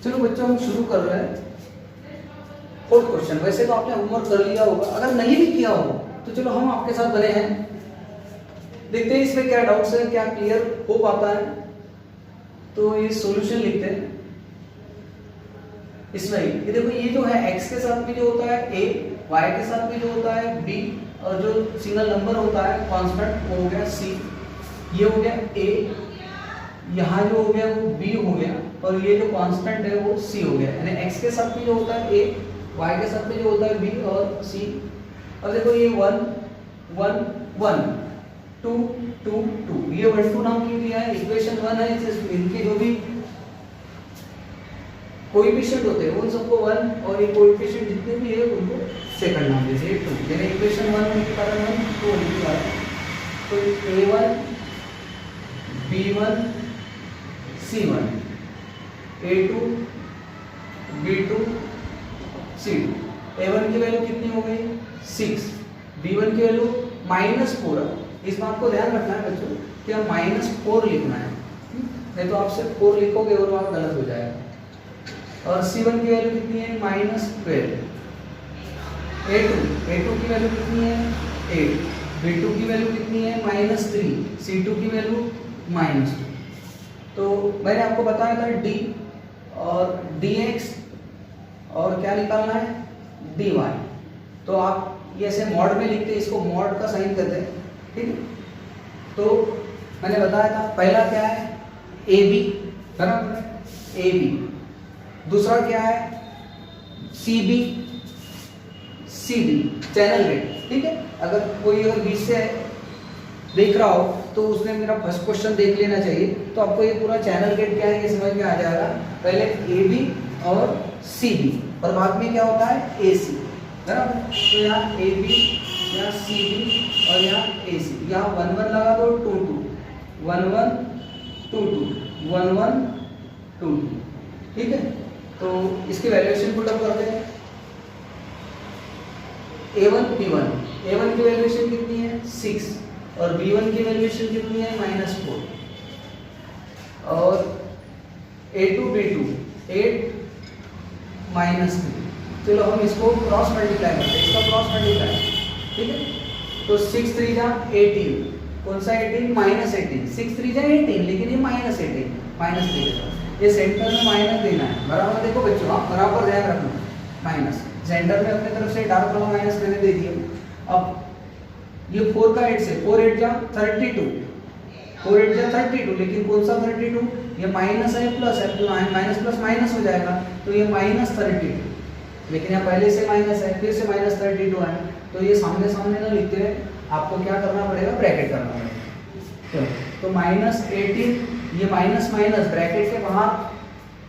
चलो बच्चों हम शुरू कर रहे हैं फोर्थ क्वेश्चन। वैसे तो आपने होमवर्क कर लिया होगा, अगर नहीं भी किया हो तो चलो हम आपके साथ बने हैं, देखते हैं इसमें क्या डाउट्स है, क्या क्लियर हो पाता है। तो ये सॉल्यूशन लिखते हैं इसमें। ये देखो, ये जो है x के साथ भी जो होता है a, y के साथ भी जो होता है b, और जो सिंगल नंबर होता है कांस्टेंट वो हो गया c, ये हो गया a, यहाँ जो हो गया वो b हो गया, और ये जो कांस्टेंट है वो c हो गया। यानी x के साथ भी जो होता है a, y के साथ भी जो होता है b और c। और देखो ये 1 1 1 2 2 2, ये 1 2 नाम क्यों दिया है? इक्वेशन 1 है, इनके जो भी कोएफिशिएंट होते हैं उन सबको 1, और ये कोएफिशिएंट जितने भी है उनको सेकंड नाम दीजिए 2। यानी इक्वेशन 1 होने के कारण 1 2 होने के कारण तो a1 b1 c1 a2 b2 c2। a1 की वैल्यू कितनी हो गई 6, b1 की वैल्यू -4। इस बात को ध्यान रखना है बच्चों कि हम -4 लिखना है, नहीं तो आप सिर्फ 4 लिखोगे और वहां गलत हो जाएगा। और c1 की वैल्यू कितनी है -12। a2 की वैल्यू कितनी है 8, b2 की वैल्यू कितनी है -3, c2 की वैल्यू -2। तो मैंने आपको बताया था d और dx और क्या निकालना है dy। तो आप ये ऐसे मॉड में लिखते हैं, इसको मॉड का साइन करते हैं, ठीक है। तो मैंने बताया था पहला क्या है ab, बराबर है ab। दूसरा क्या है cb cd, चैनल रेट, ठीक है। अगर कोई अगर बीच से देख रहा हो तो उसने मेरा फर्स्ट क्वेश्चन देख लेना चाहिए, तो आपको ये पूरा चैनल गेट क्या है ये समझ में आ जाएगा। पहले AB और CB और बाद में क्या होता है AC, बराबर। तो यहाँ AB, यहाँ CB और यहाँ AC, यहाँ 1 1 लगा दो 2 2 1 1 2 2 1 1 2 2, ठीक है। तो इसकी वैल्यूएशन पुट अप करते हैं। A1 की वैल्यूएशन कितनी है 6, और b1 की वैल्यूएशन कितनी है -4, और a2 b2 8 -3। चलो हम इसको क्रॉस मल्टीप्लाई करते हैं, इसका क्रॉस मल्टीप्लाई, ठीक है। तो 6 3 जा 18, कौन सा 18 -18, 6 3 जा 18, लेकिन ये -18 -3, ये सेंटर में माइनस देना है, बराबर। देखो बच्चों आप बराबर ध्यान रखना, माइनस सेंटर में अपने तरफ से डार्क वाला माइनस मैंने दे दिया। अब ये 4 का 8 से 4 8 जा 32, 4 8 जा 32, लेकिन कौन सा 32, ये माइनस है प्लस है, तो माइनस प्लस माइनस हो जाएगा, तो ये -32, लेकिन यहाँ पहले से माइनस है, फिर से -32 है, तो ये सामने सामने ना लिखते हुए आपको क्या करना पड़ेगा ब्रैकेट करना पड़ेगा। तो -18, ये माइनस माइनस ब्रैकेट के बाहर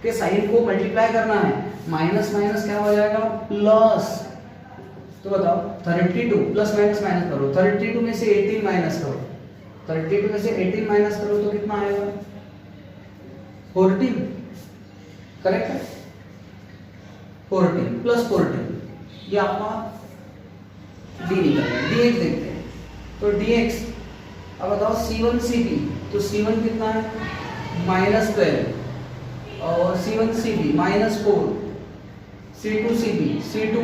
के साइन को मल्टीप्लाई करना है, माइनस माइनस क्या हो जाएगा प्लस। तो बताओ 32 प्लस माइनस माइनस करो, 32 में से 18 माइनस करो, 32 में से 18 माइनस करो तो कितना आएगा 14, करेक्ट है। 14 प्लस 14, ये आपका d निकल गया। dx देखते हैं, तो dx अब बताओ c1 cb, तो c1 कितना है -12, और c1 cb -4, c2 cb c2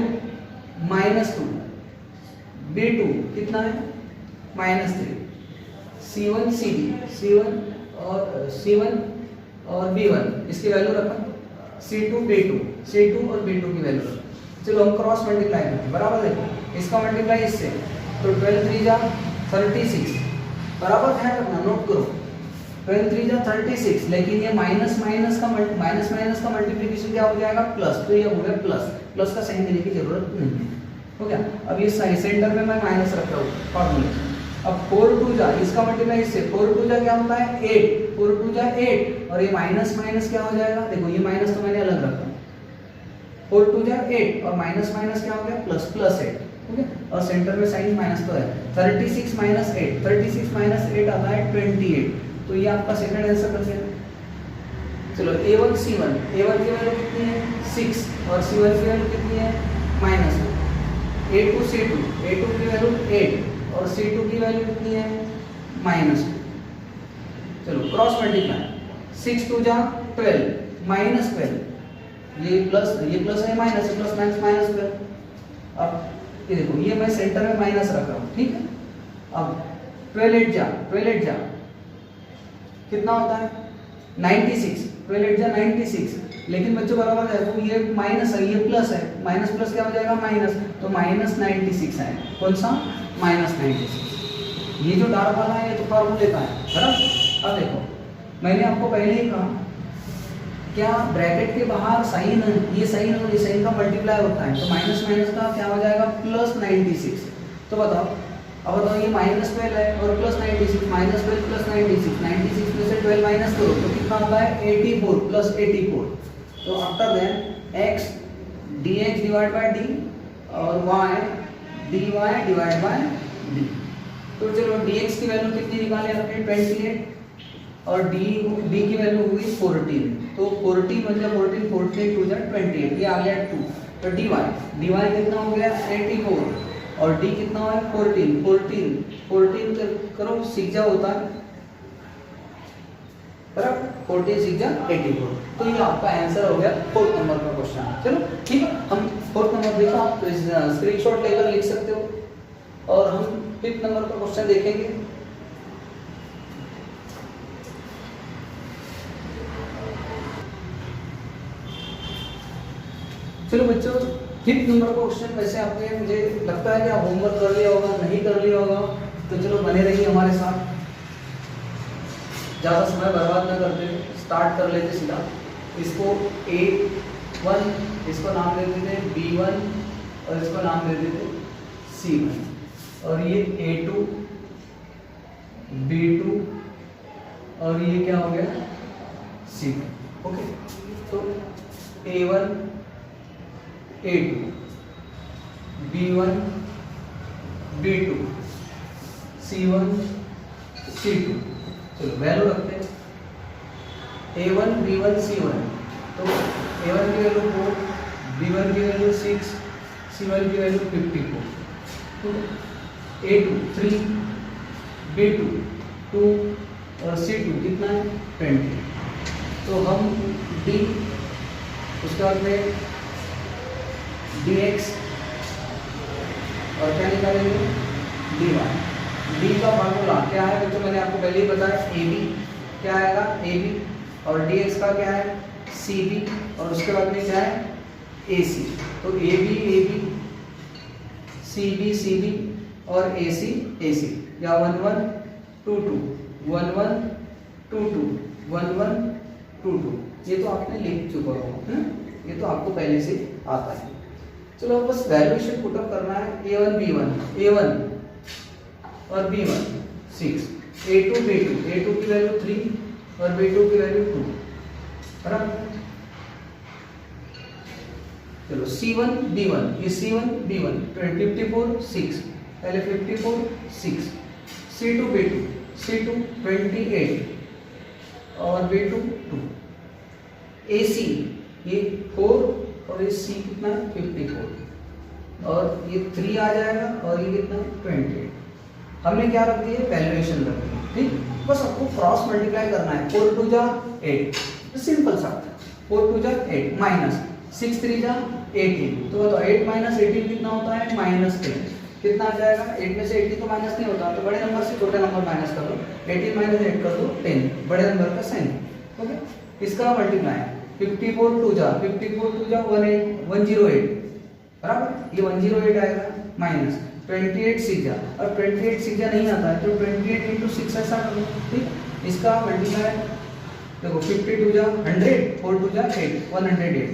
-2, b2 कितना है -3, c1 cb c1 और b1 इसकी वैल्यू रखा, c2 और b2 की वैल्यू रखा। चलो हम क्रॉस मल्टीप्लाई करते हैं, बराबर। देखो इसका मल्टीप्लाई इससे, तो 12 3 जा 36, बराबर। ध्यान रखना, नोट करो 12 3 जा 36, लेकिन ये माइनस माइनस का मल्टीप्लिकेशन क्या हो जाएगा प्लस, तो ये हो गया प्लस का साइन देने की जरूरत नहीं है, हो गया। अब ये सेंटर में मैं माइनस रख रहा हूँ फॉर्मूले। अब 4 2 जा, इसका मल्टीप्लाई इससे, 4 2 जा क्या होता है 8, 4 2 जा 8, और ये माइनस माइनस क्या हो जाएगा, देखो ये माइनस तो मैंने अलग रखा, 4 2 जा 8, और माइनस माइनस क्या हो गया प्लस 8, ओके। और सेंटर में साइन माइनस तो है, 36 - 8, 36 - 8 आता है 28, तो ये आपका सेकंड आंसर बन गया। चलो a1 c1, a1 की वैल्यू कितनी है 6, और c1 की वैल्यू कितनी है -2, a2 c2, a2 की वैल्यू 8, और c2 की वैल्यू कितनी है -2। चलो क्रॉस मल्टीप्लाई, 6 2 जा 12 -12, ये प्लस है माइनस है, प्लस माइनस माइनस ट्वेल्व। अब ये देखो ये मैं सेंटर में माइनस रख रहा हूँ, ठीक है। अब 12 जा कितना होता है 96, 12 जा 96। लेकिन बच्चों बराबर देखो ये माइनस है ये प्लस है, माइनस प्लस क्या हो जाएगा माइनस, तो माइनस 96 है। कौन सा माइनस 96। ये जो डार्क वाला है ये तो फॉर्मूले का है ना। अब देखो मैंने आपको पहले ही कहा क्या ब्रैकेट के बाहर साइन, ये साइन और ये साइन का मल्टीप्लाई होता है, तो माइनस माइनस का क्या हो जाएगा प्लस 96। तो बताओ अब बताओ ये माइनस 12 है और प्लस 96, माइनस 12 प्लस 96, 96 में से 12 माइनस करो तो कितना होता है 84 प्लस 84। तो after then x dx divide by d और y dy divide by d। तो चलो dx की वैल्यू कितनी निकाले आपने 28 और d की वैल्यू हुई 14। तो 40 मतलब 14 14 2 जा 28, ये आ गया 2। तो dy कितना हो गया 84 और d कितना है 14 करो सीजा होता है बराबर 14 6 जा 84। तो ये आपका आंसर हो गया 4th नंबर का क्वेश्चन। चलो ठीक है, हम 4th नंबर देखो आप स्क्रीनशॉट लेकर लिख सकते हो और हम 5th नंबर का क्वेश्चन देखेंगे। चलो बच्चों 5th नंबर का क्वेश्चन वैसे आपने मुझे लगता है कि आप होमवर्क कर लिया होगा, नहीं कर लिया होगा तो चलो बने रहिए हमारे साथ, ज़्यादा समय बर्बाद ना करते, स्टार्ट कर लेते सीधा। इसको A1 इसको नाम दे देते B1 और इसको नाम दे देते C1 और ये A2 B2 और ये क्या हो गया C1। ओके तो A1 A2 B1 B2 C1 C2। चलो वैल्यू रखते हैं A1 B1 C1। तो A1 की वैल्यू 4, B1 की वैल्यू 6, C1 की वैल्यू 54। तो A2 3, B2 2 और C2 कितना है 20। तो हम D उसके बाद में dx और क्या निकालेंगे dy। d का फार्मूला क्या है बच्चों मैंने आपको पहले ही बताया ab क्या आएगा ab और dx का क्या है cb और उसके बाद में क्या है ac। तो ab cb cb और ac ac या 1 1 2 2 1 1 2 2 1 1 2 2। ये तो आपने लिख चुका हो, ये तो आपको पहले से आता है। चलो बस वैल्यूएशन पुट अप करना है A1 B1 A1 और B1 6 A2 B2 A2 की वैल्यू 3 और B2 की वैल्यू 2 बराबर। चलो C1 B1 ये C1 B1 54 6 पहले 54 6 C2 B2 C2 28 और B2 2 AC ये 4 और ये C कितना है 54 और ये 3 आ जाएगा और ये कितना 28। हमने क्या रख दिया वैल्यूएशन रख दी, ठीक। बस आपको क्रॉस मल्टीप्लाई करना है 4 2 जा 8, सिंपल सा 4 2 जा 8 माइनस 6 3 जा 18। तो बताओ 8 माइनस 18 कितना होता है -10। कितना आ जाएगा 8 में से 18 तो माइनस नहीं होता, तो बड़े नंबर से छोटे नंबर माइनस कर दो, 18 माइनस 8 कर दो 10, बड़े नंबर का साइन। ओके इसका मल्टीप्लाई 54 2 जा 108 बराबर, ये 108 आएगा माइनस 28 6 जा, और 28 6 जा नहीं आता है तो 28 इंटू 6 ऐसा कर लो, ठीक। इसका मल्टीप्लाई देखो 52 जा 100 4 2 जा 8 108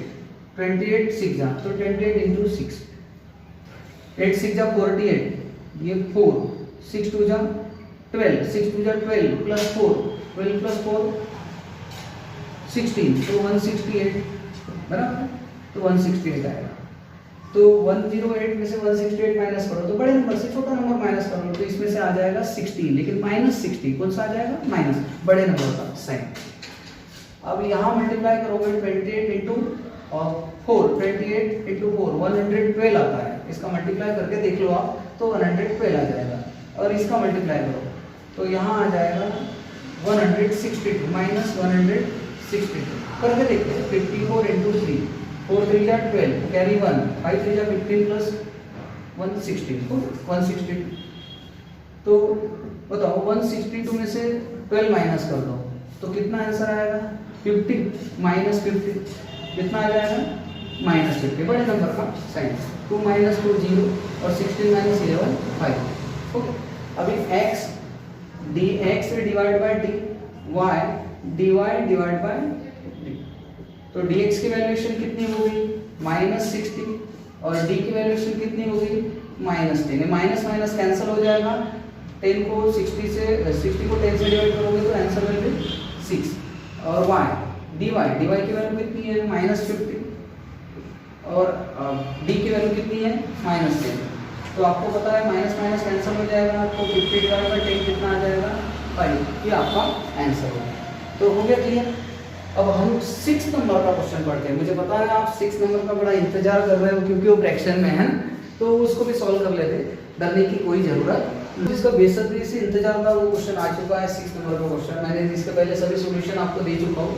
28 6 जा तो 28 इंटू 6 8 6 जा 48 ये 4 6 2 जा 12 6 2 जा 12 प्लस 4 12 प्लस 4 16 तो 168 बराबर, तो 168 आएगा। तो 108 में से 168 माइनस करो तो बड़े नंबर से छोटा नंबर माइनस करो, तो इसमें से आ जाएगा 16, लेकिन -60 कौन सा आ जाएगा माइनस बड़े नंबर का साइन। अब यहाँ मल्टीप्लाई करोगे 28 इंटू और 4 28 इंटू 4 112 आता है, इसका मल्टीप्लाई करके देख लो आप तो 112 आ जाएगा, और इसका मल्टीप्लाई करो तो यहाँ आ जाएगा 162 माइनस 162 करके देखते हैं 54 इंटू 3 4 3 जा 12 कैरी 1 5 3 जा 15 प्लस 162 162। तो बताओ 162 में से 12 माइनस कर दो तो कितना आंसर आएगा 50 माइनस 50 कितना आ जाएगा -50 बड़े नंबर का साइन 2 माइनस 2 0 और 16 माइनस 11 5। ओके अभी x dx divide bye dy dy divide by d। तो dx की वैल्यूएशन कितनी होगी -60 और d की वैल्यूएशन कितनी होगी -10। माइनस माइनस कैंसिल हो जाएगा 10 को 60 से 60 को 10 से डिवाइड करोगे तो आंसर विल बी 6। और y dy की वैल्यू कितनी है -50 और d की वैल्यू कितनी है -10। तो आपको पता है माइनस माइनस कैंसिल हो जाएगा तो 50 डिवाइड बाय 10 कितना आ जाएगा 5। ये आपका आंसर होगा। तो हो गया क्लियर। अब हम 6 नंबर का क्वेश्चन पढ़ते हैं। मुझे पता है आप 6 नंबर का बड़ा इंतजार कर रहे हो क्योंकि वो फ्रैक्शन में है तो उसको भी सॉल्व कर लेते, डरने की कोई जरूरत नहीं। जिसका बेसब्री से इंतजार था वो क्वेश्चन आ चुका है 6 नंबर का क्वेश्चन। मैंने इसके पहले सभी सॉल्यूशन आपको दे चुका हूँ,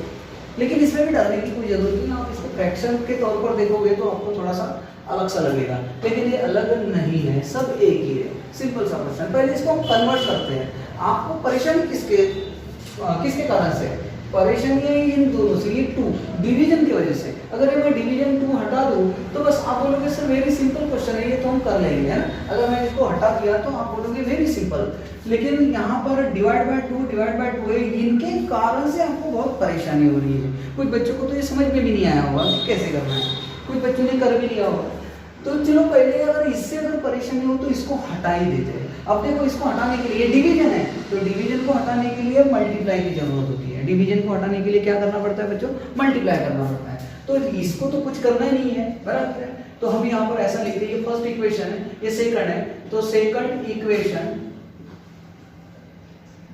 लेकिन इसमें भी डरने की कोई जरूरत नहीं। आप इसको फ्रैक्शन के तौर पर देखोगे तो आपको थोड़ा सा अलग सा लगेगा, लेकिन ये अलग नहीं है, सब एक ही है। सिंपल सा क्वेश्चन। पहले इसको हम कन्वर्ट करते हैं। आपको परेशानी किसके कारण से परेशानी है इन दोनों से, ये 2 डिवीजन की वजह से। अगर मैं डिवीजन 2 हटा दूं तो बस आप बोलोगे सर वेरी सिंपल क्वेश्चन है ये तो हम कर लेंगे, है ना। अगर मैं इसको हटा दिया तो आप बोलोगे वेरी सिंपल, लेकिन यहाँ पर डिवाइड बाय 2 है, इनके कारण से आपको बहुत परेशानी हो रही है। कुछ बच्चों को तो ये समझ में भी नहीं आया होगा कि कैसे करना है, कुछ बच्चों ने कर भी लिया होगा। तो चलो पहले अगर इससे अगर परेशानी हो तो इसको हटा ही देते हैं। अब देखो इसको हटाने के लिए डिवीजन है तो डिवीजन को हटाने के लिए मल्टीप्लाई की जरूरत होती है। डिवीजन को हटाने के लिए क्या करना पड़ता है बच्चों, मल्टीप्लाई करना पड़ता है। तो इसको तो कुछ करना ही नहीं है, बराबर है। तो हम यहाँ पर ऐसा लिखते हैं, ये फर्स्ट इक्वेशन है, ये सेकंड है, तो सेकंड इक्वेशन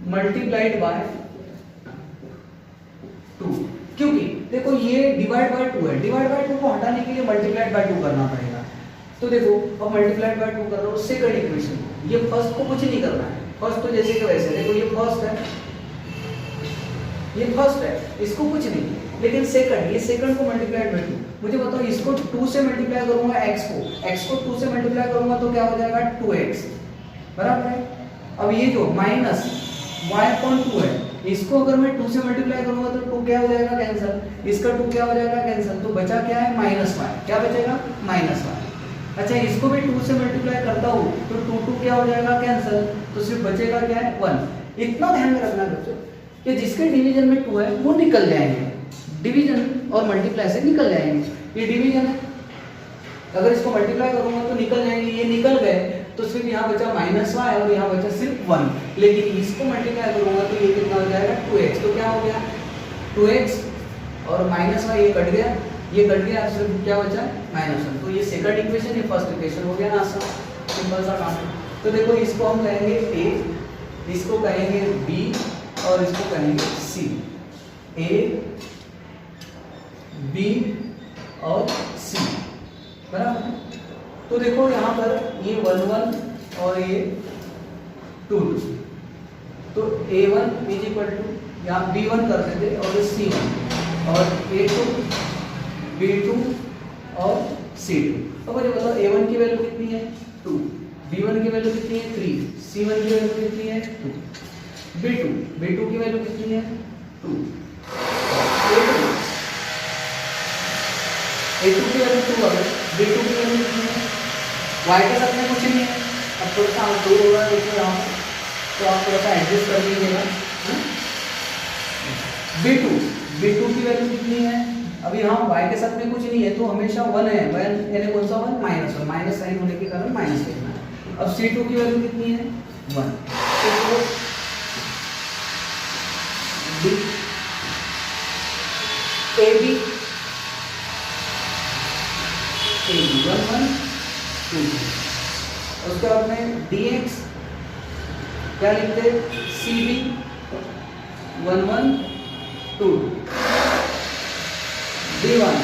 मल्टीप्लाइड बाय 2। क्योंकि देखो ये डिवाइड बाय 2 है, डिवाइड बाय 2 को हटाने के लिए मल्टीप्लाइड बाय 2 करना पड़ेगा। तो देखो अब मल्टीप्लाइड बाय 2 कर रहा हूं सेकंड इक्वेशन, ये फर्स्ट को कुछ नहीं करना है। फर्स्ट तो जैसे कि वैसे, देखो ये फर्स्ट है, ये फर्स्ट है, इसको कुछ नहीं, लेकिन सेकंड, ये सेकंड को मल्टीप्लाइड बाय 2। मुझे बताओ इसको 2 से मल्टीप्लाई करूंगा x को 2 से मल्टीप्लाई करूंगा तो क्या हो जाएगा 2x, बराबर है। अब ये जो माइनस y/2 है, इसको अगर मैं 2 से मल्टीप्लाई करूंगा तो 2 क्या हो जाएगा कैंसिल, इसका 2 क्या हो जाएगा कैंसिल, तो बचा क्या है -y, क्या बचेगा -y। अच्छा इसको भी 2 से मल्टीप्लाई करता हूं तो 2 क्या हो जाएगा कैंसिल, तो सिर्फ बचेगा क्या है 1। इतना ध्यान में रखना बच्चों कि जिसके डिवीजन में 2 है वो निकल जाएंगे, डिवीजन और मल्टीप्लाई से निकल जाएंगे। ये डिवीजन है, अगर इसको मल्टीप्लाई करूंगा तो निकल जाएंगे, ये निकल गए तो सिर्फ यहाँ बचा -y और यहाँ बचा सिर्फ 1। लेकिन इसको मल्टीप्लाई करूंगा तो ये कितना हो जाएगा 2x, तो क्या हो गया 2x और -y ये कट गया, ये कट गया, सिर्फ क्या बचा -1। तो ये सेकंड इक्वेशन, ये फर्स्ट इक्वेशन हो गया ना, आसान सिंपल सा काम है। तो देखो इसको हम कहेंगे a, इसको कहेंगे b और इसको कहेंगे c। a b और c, बराबर। तो देखो यहाँ पर ये 1 1 और ये 2 2, तो a1 इज इक्वल टू यहाँ b1 कर देते और ये c1 और a2 b2 और c2। अब मुझे बताओ a1 की वैल्यू कितनी है 2, b1 की वैल्यू कितनी है 3, c1 की वैल्यू कितनी है 2, b2 की वैल्यू कितनी है 2, a2 की वैल्यू 2 है, b2 की वैल्यू कितनी है, y के साथ में कुछ नहीं है। अब थोड़ा सा दूर हो रहा है देखो यहाँ तो आप थोड़ा सा एडजस्ट कर लीजिएगा। b2 की वैल्यू कितनी है, अभी यहाँ y के साथ में कुछ नहीं है तो हमेशा 1 है, यानी कौन सा 1 -1, माइनस साइन होने के कारण माइनस लिखना है। अब c2 की वैल्यू कितनी है 1, तो AB 1 1 2 2। उसके बाद में dx क्या लिखते CB 1 1 2 d1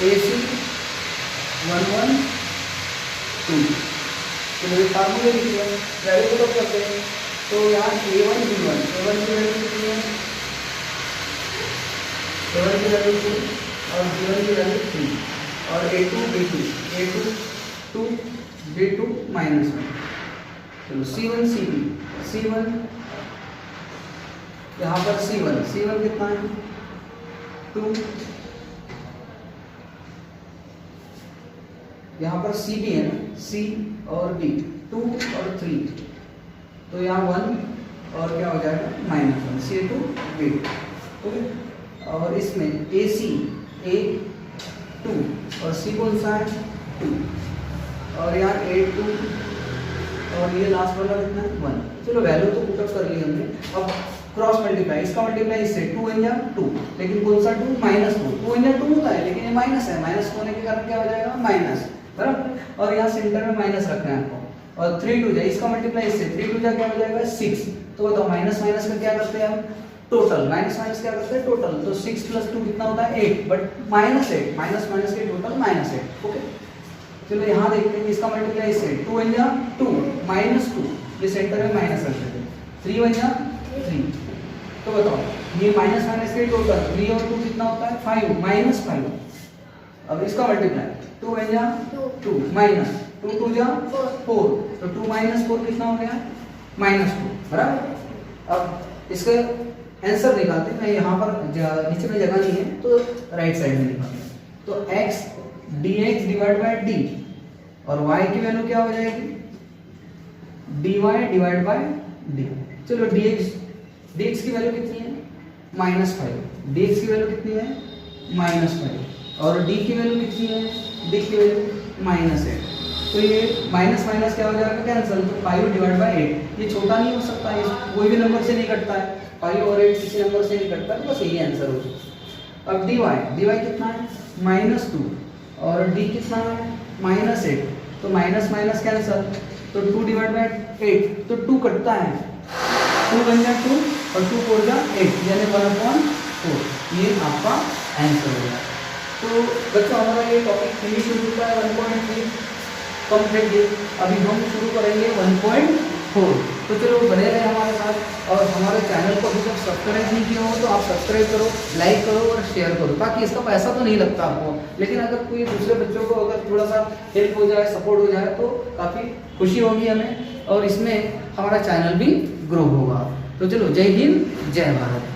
AC 1 1 2। तो मेरे फार्मूले लिख दिया, वैल्यू को करते हैं तो यहाँ a1 b1 की वैल्यू कितनी है, a1 की वैल्यू और B1 की वैल्यू 3 और A2 B2 2 B2 -1। चलो C1 CB C1 यहाँ पर C1 कितना है 2, यहाँ पर CB है ना, C और B 2 और 3, तो यहाँ 1 और क्या हो जाएगा -1 C2 B2। ओके, और इसमें AC A2 और C कौन सा है 2 और यहाँ A2 और ये लास्ट वाला कितना है 1। चलो वैल्यू तो पुटअप कर ली हमने। अब क्रॉस मल्टीप्लाई, इसका मल्टीप्लाई इससे 2 × 2, लेकिन कौन सा 2 -2, 2 × 2 होता है लेकिन ये माइनस है, माइनस होने के कारण क्या हो जाएगा माइनस, बराबर। और यहाँ सेंटर में माइनस रखना है आपको। और 3 2 जाए, इसका मल्टीप्लाई इससे 3 2 जा क्या हो जाएगा 6। तो बताओ माइनस माइनस का क्या करते हैं हम टोटल, माइनस माइनस क्या करते हैं टोटल। तो 6 + 2 कितना होता है 8, बट -8, माइनस माइनस के टोटल -8। ओके, चलो यहाँ देखते हैं इसका मल्टीप्लाई इससे 2 × 2 -2, ये सेंटर में माइनस रखते थे। 3 × 3, तो बताओ ये माइनस माइनस के टोटल 3 और 2 कितना होता है 5 -5। अब इसका मल्टीप्लाई 2 × 2 -2 2 × 4, तो 2 - 4 कितना हो गया -2, बराबर। अब इसका आंसर निकालते हैं। मैं यहाँ पर नीचे में जगह नहीं है तो राइट साइड में निकालते हैं। तो x dx / d और y की वैल्यू क्या हो जाएगी dy / d। चलो dx की वैल्यू कितनी है -5, dx की वैल्यू कितनी है -5 और d की वैल्यू कितनी है, d की वैल्यू -8। तो ये माइनस माइनस क्या हो जाएगा कैंसिल, तो 5 / 8 ये छोटा नहीं हो सकता है, कोई भी नंबर से नहीं कटता है, 5 और 8 किसी नंबर से नहीं कटता, तो बस यही आंसर हो जाएगा। अब dy कितना है -2 और d कितना है -8, तो माइनस माइनस कैंसिल, तो 2 / 8, तो 2 कटता है, 2 × 2 और 2 4 × 8 यानी 1/4, ये आपका आंसर होगा। तो बच्चों हमारा ये टॉपिक फिनिश हो चुका है 1.3 कंप्लीट। अभी हम शुरू करेंगे 1.4। तो चलो बने रहे हमारे साथ, और हमारे चैनल को अभी तक सब्सक्राइब नहीं किया हो तो आप सब्सक्राइब करो, लाइक करो और शेयर करो, ताकि इसका पैसा तो नहीं लगता आपको, लेकिन अगर कोई दूसरे बच्चों को अगर थोड़ा सा हेल्प हो जाए, सपोर्ट हो जाए तो काफ़ी खुशी होगी हमें, और इसमें हमारा चैनल भी ग्रो होगा। तो चलो जय हिंद जय भारत।